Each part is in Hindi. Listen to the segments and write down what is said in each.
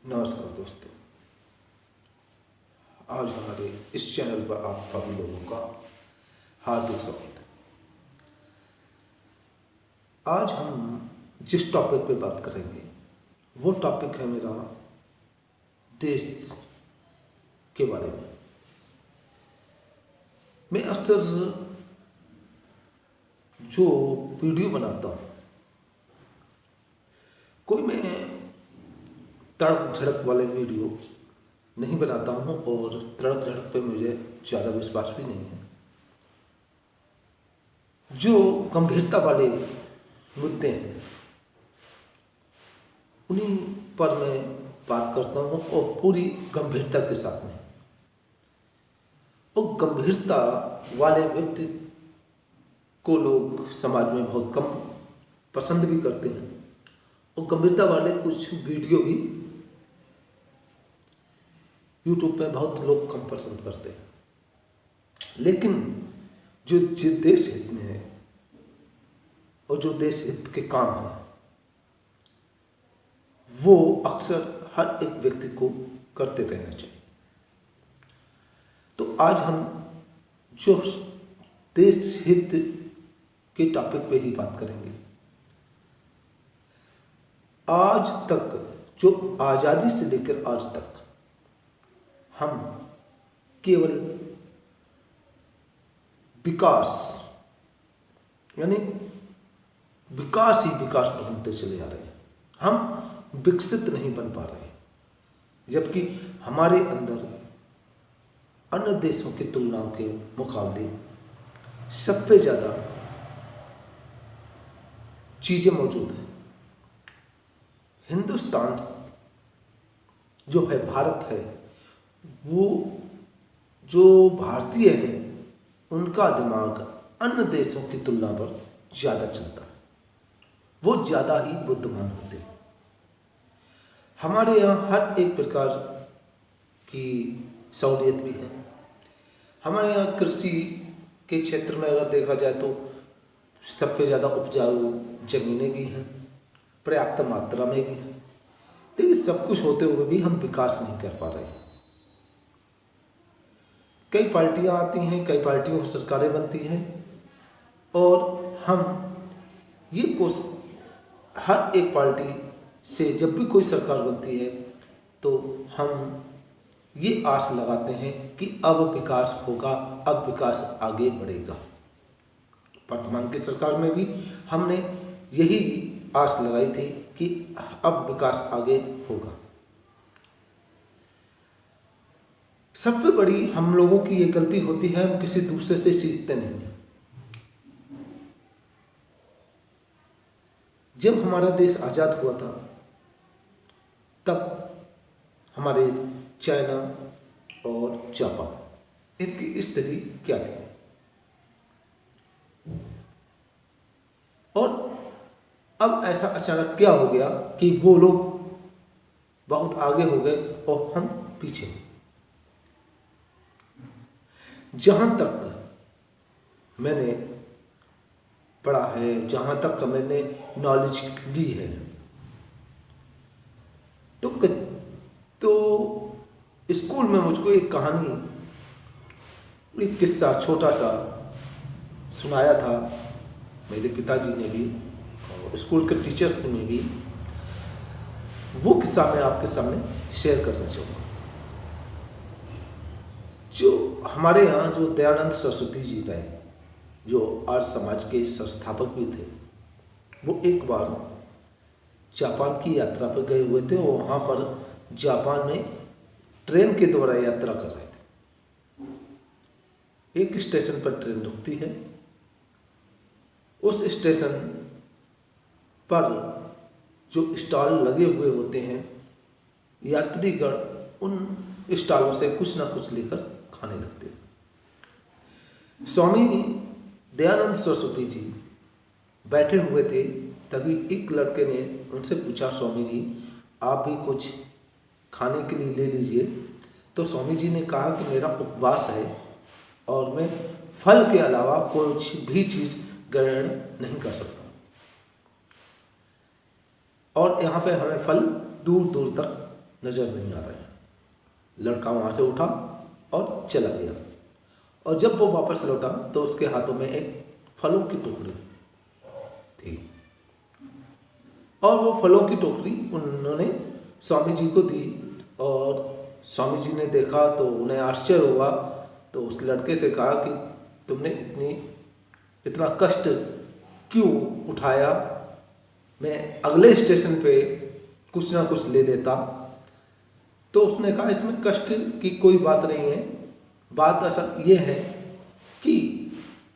नमस्कार दोस्तों। आज हमारे इस चैनल पर आप सभी लोगों का हार्दिक स्वागत है। आज हम जिस टॉपिक पे बात करेंगे वो टॉपिक है मेरा देश के बारे में। मैं अक्सर जो वीडियो बनाता हूँ, कोई मैं तड़क झड़क वाले वीडियो नहीं बनाता हूँ और तड़क झड़क पे मुझे ज़्यादा विश्वास भी नहीं है। जो गंभीरता वाले मुद्दे हैं उन्हीं पर मैं बात करता हूँ और पूरी गंभीरता के साथ में। और गंभीरता वाले व्यक्ति को लोग समाज में बहुत कम पसंद भी करते हैं और गंभीरता वाले कुछ वीडियो भी यूट्यूब पे बहुत लोग कम पसंद करते हैं। लेकिन जो देश हित में है और जो देश हित के काम है वो अक्सर हर एक व्यक्ति को करते रहना चाहिए। तो आज हम जो देश हित के टॉपिक पे ही बात करेंगे। आज तक जो आज़ादी से लेकर आज तक हम केवल विकास यानी विकास ही विकास ढूंढते चले जा रहे हैं। हम विकसित नहीं बन पा रहे, जबकि हमारे अंदर अन्य देशों की तुलनाओं के मुकाबले सबसे ज़्यादा चीज़ें मौजूद हैं। हिंदुस्तान जो है, भारत है, वो जो भारतीय है उनका दिमाग अन्य देशों की तुलना पर ज़्यादा चलता है। वो ज़्यादा ही बुद्धिमान होते हैं। हमारे यहाँ हर एक प्रकार की सहूलियत भी है। हमारे यहाँ कृषि के क्षेत्र में अगर देखा जाए तो सबसे ज़्यादा उपजाऊ जमीनें भी हैं, पर्याप्त मात्रा में भी हैं। लेकिन सब कुछ होते हुए भी हम विकास नहीं कर पा रहे हैं। कई पार्टियां आती हैं, कई पार्टियों की सरकारें बनती हैं और हम ये हर एक पार्टी से जब भी कोई सरकार बनती है तो हम ये आस लगाते हैं कि अब विकास होगा, अब विकास आगे बढ़ेगा। वर्तमान की सरकार में भी हमने यही आस लगाई थी कि अब विकास आगे होगा। सबसे बड़ी हम लोगों की ये गलती होती है, हम किसी दूसरे से सीखते नहीं हैं। जब हमारा देश आज़ाद हुआ था तब हमारे चाइना और जापान, इनकी स्थिति क्या थी और अब ऐसा अचानक क्या हो गया कि वो लोग बहुत आगे हो गए और हम पीछे। जहाँ तक मैंने पढ़ा है, जहाँ तक मैंने नॉलेज ली है, तो स्कूल में मुझको एक कहानी, एक किस्सा छोटा सा सुनाया था मेरे पिताजी ने भी और स्कूल के टीचर्स ने भी। वो किस्सा मैं आपके सामने शेयर करना चाहूँगा। जो हमारे यहाँ जो दयानंद सरस्वती जी रहे, जो आर्य समाज के संस्थापक भी थे, वो एक बार जापान की यात्रा पर गए हुए थे और वहाँ पर जापान में ट्रेन के द्वारा यात्रा कर रहे थे। एक स्टेशन पर ट्रेन रुकती है, उस स्टेशन पर जो स्टॉल लगे हुए होते हैं, यात्रीगण उन स्टॉलों से कुछ ना कुछ लेकर खाने लगते हैं। स्वामी दयानंद सरस्वती जी बैठे हुए थे, तभी एक लड़के ने उनसे पूछा, स्वामी जी आप भी कुछ खाने के लिए ले लीजिए। तो स्वामी जी ने कहा कि मेरा उपवास है और मैं फल के अलावा कुछ भी चीज़ ग्रहण नहीं कर सकता और यहाँ पे हमें फल दूर दूर तक नज़र नहीं आ रहे हैं। लड़का वहाँ से उठा और चला गया, और जब वो वापस लौटा तो उसके हाथों में एक फलों की टोकरी थी, और वो फलों की टोकरी उन्होंने स्वामी जी को दी। और स्वामी जी ने देखा तो उन्हें आश्चर्य हुआ, तो उस लड़के से कहा कि तुमने इतना कष्ट क्यों उठाया, मैं अगले स्टेशन पे कुछ ना कुछ ले लेता। तो उसने कहा इसमें कष्ट की कोई बात नहीं है, बात असल ये है कि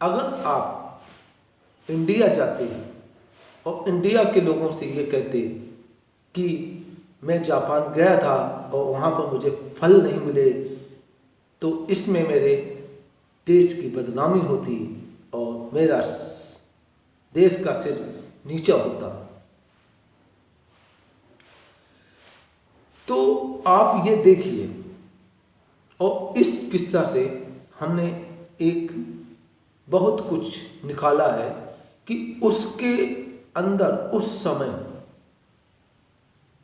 अगर आप इंडिया जाते और इंडिया के लोगों से ये कहते कि मैं जापान गया था और वहाँ पर मुझे फल नहीं मिले, तो इसमें मेरे देश की बदनामी होती और मेरा देश का सिर नीचा होता। तो आप ये देखिए, और इस किस्सा से हमने एक बहुत कुछ निकाला है कि उसके अंदर उस समय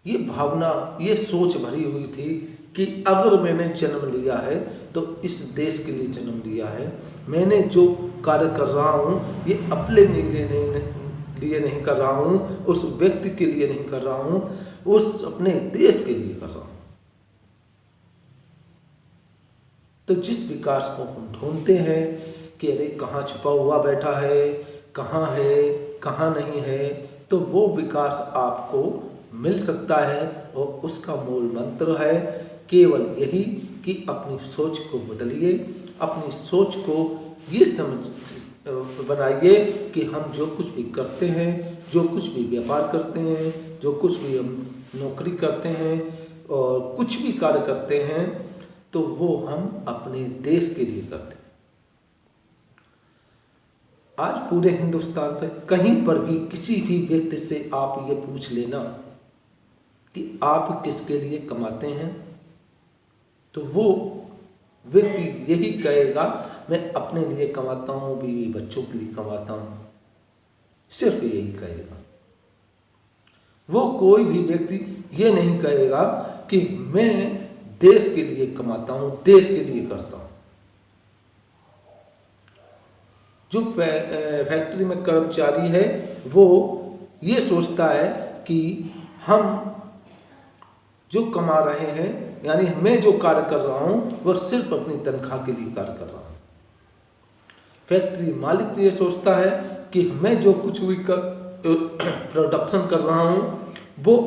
ये भावना, ये सोच भरी हुई थी कि अगर मैंने जन्म लिया है तो इस देश के लिए जन्म लिया है। मैंने जो कार्य कर रहा हूँ ये अपने लिए नहीं कर रहा हूँ, उस व्यक्ति के लिए नहीं कर रहा हूँ, उस अपने देश के लिए कर रहा हूँ। तो जिस विकास को हम ढूंढते हैं कि अरे कहाँ छुपा हुआ बैठा है, कहाँ नहीं है, तो वो विकास आपको मिल सकता है। और उसका मूल मंत्र है केवल यही कि अपनी सोच को बदलिए, अपनी सोच को ये समझ बनाइए कि हम जो कुछ भी करते हैं, जो कुछ भी व्यापार करते हैं, जो कुछ भी हम नौकरी करते हैं और कुछ भी कार्य करते हैं, तो वो हम अपने देश के लिए करते हैं। आज पूरे हिंदुस्तान पे कहीं पर भी किसी भी व्यक्ति से आप ये पूछ लेना कि आप किसके लिए कमाते हैं, तो वो व्यक्ति यही कहेगा मैं अपने लिए कमाता हूँ, बीवी बच्चों के लिए कमाता हूँ, सिर्फ यही कहेगा। वो कोई भी व्यक्ति ये नहीं कहेगा कि मैं देश के लिए कमाता हूँ, देश के लिए करता हूँ। जो फैक्ट्री में कर्मचारी है वो ये सोचता है कि हम जो कमा रहे हैं, यानी मैं जो कार्य कर रहा हूँ वो सिर्फ अपनी तनख्वाह के लिए कार्य कर रहा हूँ। फैक्ट्री मालिक ये सोचता है कि मैं जो कुछ भी प्रोडक्शन कर रहा हूँ वो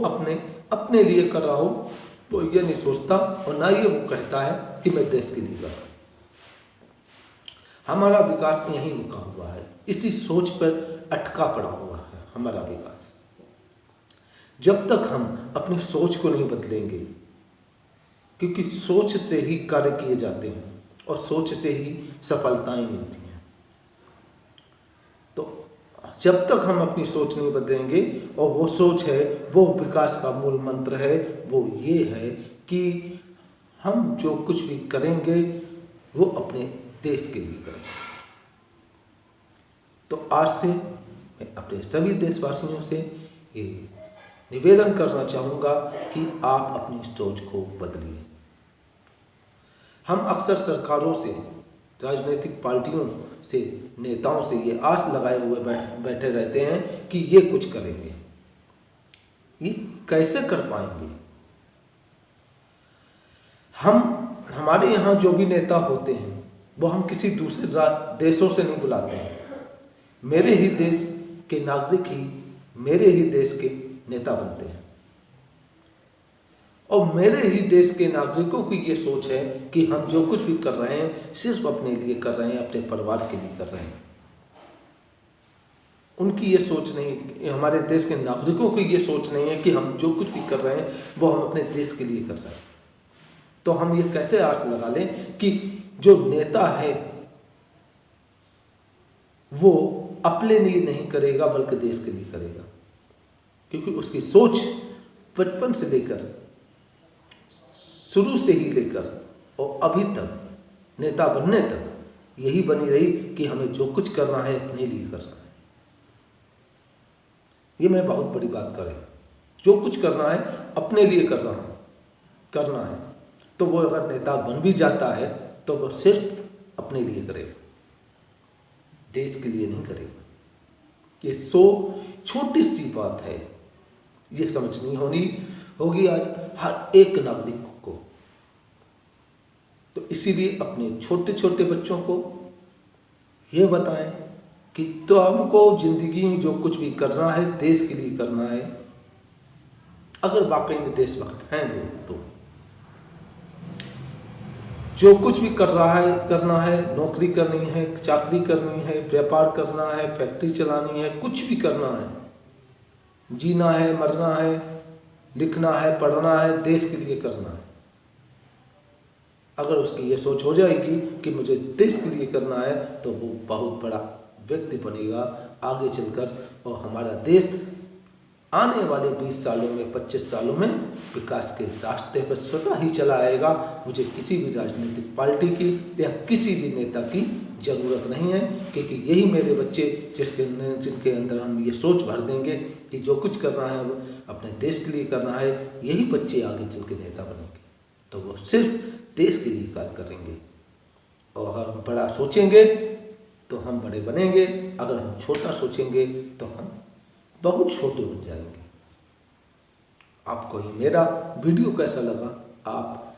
अपने लिए कर रहा हूँ। वो ये नहीं सोचता और ना ये वो कहता है कि मैं देश के लिए कर रहा हूँ। हमारा विकास यहीं रुका हुआ है, इसी सोच पर अटका पड़ा हुआ है हमारा विकास। जब तक हम अपनी सोच को नहीं बदलेंगे, क्योंकि सोच से ही कार्य किए जाते हैं और सोच से ही सफलताएं मिलती हैं, तो जब तक हम अपनी सोच नहीं बदलेंगे, और वो सोच है, वो विकास का मूल मंत्र है, वो ये है कि हम जो कुछ भी करेंगे वो अपने देश के लिए करेंगे। तो आज से मैं अपने सभी देशवासियों से ये निवेदन करना चाहूँगा कि आप अपनी सोच को बदलिए। हम अक्सर सरकारों से, राजनीतिक पार्टियों से, नेताओं से ये आस लगाए हुए बैठे रहते हैं कि ये कुछ करेंगे। ये कैसे कर पाएंगे? हमारे यहाँ जो भी नेता होते हैं वो हम किसी दूसरे देशों से नहीं बुलाते हैं। मेरे ही देश के नागरिक ही मेरे ही देश के नेता बनते हैं, और मेरे ही देश के नागरिकों की ये सोच है कि हम जो कुछ भी कर रहे हैं सिर्फ अपने लिए कर रहे हैं, अपने परिवार के लिए कर रहे हैं। उनकी ये सोच नहीं, हमारे देश के नागरिकों की ये सोच नहीं है कि हम जो कुछ भी कर रहे हैं वो हम अपने देश के लिए कर रहे हैं। तो हम ये कैसे आस लगा लें कि जो नेता है वो अपने लिए नहीं करेगा बल्कि देश के लिए करेगा, क्योंकि उसकी सोच बचपन से लेकर, शुरू से ही लेकर और अभी तक, नेता बनने तक यही बनी रही कि हमें जो कुछ करना है अपने लिए करना है। ये मैं बहुत बड़ी बात कर रहा हूँ, जो कुछ करना है अपने लिए कर रहा हूँ। करना है तो वो अगर नेता बन भी जाता है तो वो सिर्फ अपने लिए करेगा, देश के लिए नहीं करेगा। ये छोटी सी बात है, ये समझनी होगी आज हर एक नागरिक को। तो इसीलिए अपने छोटे छोटे बच्चों को ये बताएं कि तो हमको जिंदगी में जो कुछ भी करना है देश के लिए करना है। अगर वाकई में देशभक्त हैं लोग तो जो कुछ भी करना है, नौकरी करनी है, चाकरी करनी है, व्यापार करना है, फैक्ट्री चलानी है, कुछ भी करना है, जीना है, मरना है, लिखना है, पढ़ना है, देश के लिए करना है। अगर उसकी ये सोच हो जाएगी कि मुझे देश के लिए करना है तो वो बहुत बड़ा व्यक्ति बनेगा आगे चलकर, और हमारा देश आने वाले 20 सालों में, 25 सालों में विकास के रास्ते पर स्वतः ही चला आएगा। मुझे किसी भी राजनीतिक पार्टी की या किसी भी नेता की ज़रूरत नहीं है, क्योंकि यही मेरे बच्चे जिनके अंदर हम ये सोच भर देंगे कि जो कुछ करना है वो अपने देश के लिए करना है, यही बच्चे आगे चल के नेता बनेंगे। तो वो सिर्फ देश के लिए कार्य करेंगे। और अगर हम बड़ा सोचेंगे तो हम बड़े बनेंगे, अगर हम छोटा सोचेंगे तो हम बहुत छोटे बन जाएंगे। आपको ये मेरा वीडियो कैसा लगा? आप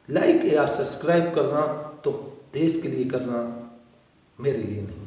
लाइक या सब्सक्राइब करना तो देश के लिए करना, मेरे लिए नहीं।